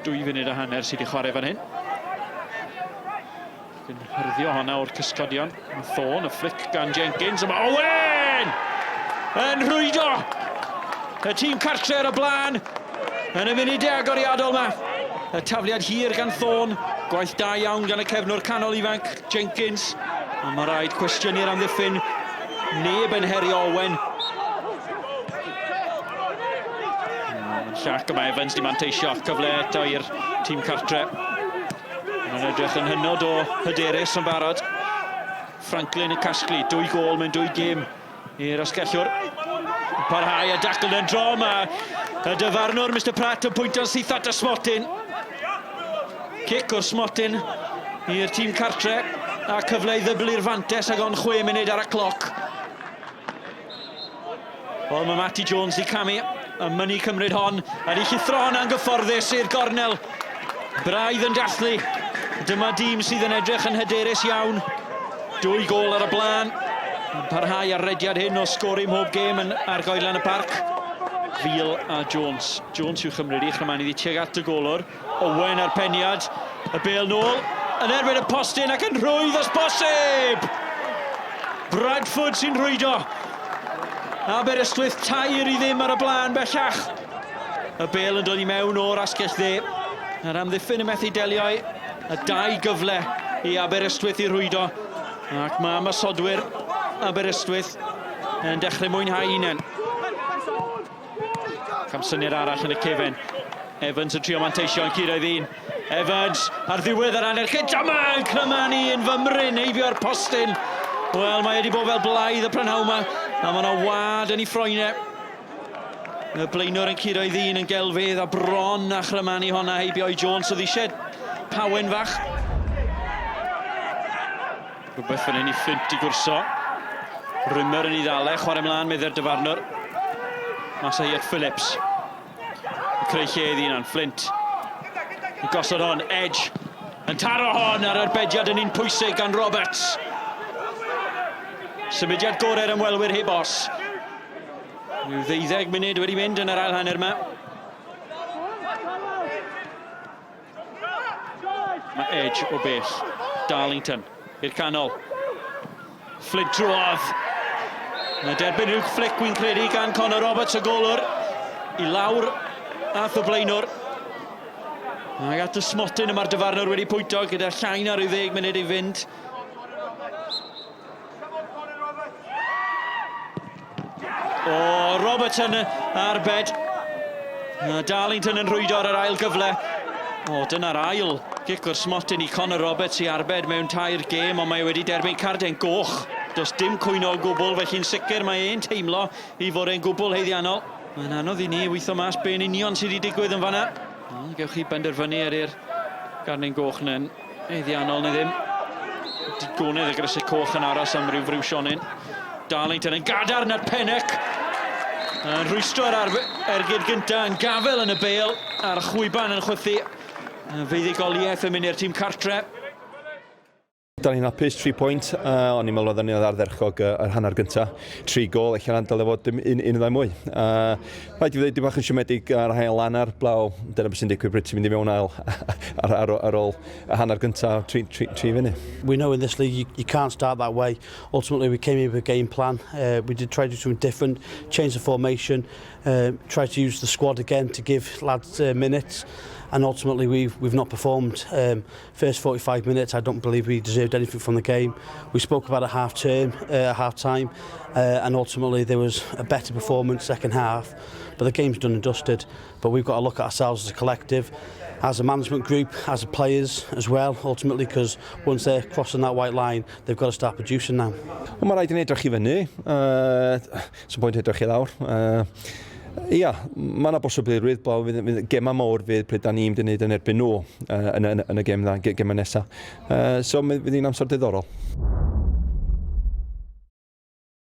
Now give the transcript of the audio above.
2 funud a hanner sydd wedi chwarae fan hyn. Yn hyrddio honna o'r cysgodion. Thorn, y flic gan Jenkins. Yma Owen! Yn rhwydo! Y tîm cartre ar y blaen. Yn y munudau agoriadol yma. Y tafliad hir gan Thorn. Gwaith da iawn gan y cefnwr canol ifanc, Jenkins. A mae rhaid cwestiwn i'r amddiffyn. Neb yn herio Owen. Siac yma Evans di manteisio cyfle eto i'r tîm cartre. Yn edrych yn hynod o hyderus yn barod. Franklin y casglu, 2 gôl mewn 2 gêm i'r asgellwr. Parhau a dacl yn dro yma. Y dyfarnwr, Mr Pratt, yn pwynt o'n syth at y Smotyn. Cic o'r Smotyn i'r tîm cartre. A cyfle i ddyblu'r fantes ag on 6 munud ar y cloc. Wel, mae Matty Jones di camu. A mynnu cymryd hon. A di llithro hon yn gyfforddus i'r gornel. Braidd yn dathlu. Dyma dîm sydd yn edrych yn hyderus iawn. 2 gôl ar y blaen. Yn parhau ar rediad hyn o sgori mhob gêm yn argoelan y parc. Fiel a Jones. Jones yw chymryd i Chramani di tuag at y golwr. Owen ar peniad. Y bêl nôl. Yn erbyn y postyn ac yn rhwydd os bosib. Bradford sy'n rhwydo. Aberystwyth tair i ddim ar y blaen bellach. Y bêl yn dod i mewn o'r asgell dde. Yr amddiffyn y methu delio y 2 gyfle i Aberystwyth i rhwydo. Ac mae ymysodwyr Aberystwyth yn dechrau mwynhau unen. Camsyniad arall yn y cefn. Evans yn trio manteisio yn curoedd un. Evans ar ddiwedd yr hanner cynt. Yma yn Cramani yn fymryn heibio ar postyn. Wel, mae wedi bod fel blaidd y prynhawn yma. A mae yna wad yn ei ffroenau. Y blaenwr yn curoedd un yn gelfydd a bron a Chramani honna heibio i Jones. Oedd eisiau pawen fach. Rhywbeth fan hyn i Flint i gwrso. Rimmer yn ei ddale, chwarae mlaen medde'r dyfarnwr. Mas Iet Phillips. Creu lle iddi yna'n Flint. Yn gosod hon, Edge. Yn taro hon ar arbediad yn un pwysig gan Roberts. Symudiad gorau'r ymwelwyr heb os. Rhyw 12 munud wedi mynd yn yr ail hanner yma. Mae Edge o bell. Darlington i'r canol. Flint drwodd. Yn derbyn rhyw flic wy'n credu gan Conor Roberts y golwr. I lawr ath o blaenwr. Ac at y Smotyn yma'r dyfarnwr wedi pwynto gyda llain ar 10 munud i fynd. O, Robertson ar bed. Darlington yn rhwydo ar yr ail gyfle. O, dyna'r ail gic o'r Smotyn i Conor Roberts i arbed mewn 2 gêm, ond mae wedi derbyn carden goch. Does dim cwyno o gwbl, felly'n sicr mae e'n teimlo i fod e'n gwbl heiddiannol. Mae'n anodd i ni weithio mas be'n union sydd wedi digwydd yn fanna. Gewch chi benderfynu ar i'r garden goch yn heiddiannol neu ddim. Digonydd y grysau coch yn aros am ryw frwsionin. Darlington yn gadarn ar Pennec. Yn rwystro'r ergyd gyntaf yn gafel yn y bêl a'r chwyban yn chwythu. Feidigoliaeth yn mynd i'r tîm cartre. Da ni'n hapus 3 pwynt, o'n i'n meddwl oedden ni oedd ardderchog yr hanner gyntaf. 3 gôl, eich yn dyle fod un ddau mwy. Rhaid i fi ddweud, dim bach yn siomedig ar hael lanner, blaw, dyna beth sy'n digwydd bryd ti'n mynd i mewn ail ar ôl y hanner gyntaf 3 funud. We know in this league you can't start that way. Ultimately we came in with a game plan. We did try to do something different, change the formation, try to use the squad again to give lads minutes. And ultimately we've not performed. First 45 minutes, I don't believe we deserved anything from the game. We spoke about a half time, and ultimately there was a better performance second half. But the game's done and dusted. But we've got to look at ourselves as a collective, as a management group, as a players as well, ultimately, because once they're crossing that white line, they've got to start producing now. Well, mae rhaid i ni edrych i fyny. Sy'n pwynt edrych i lawr. Ia, mae yna bosibilrwydd blaw fydd gemau mawr fydd pryd da ni'n mynd yn erbyn nhw yn y gem nesaf. So, fydd hi'n amser diddorol.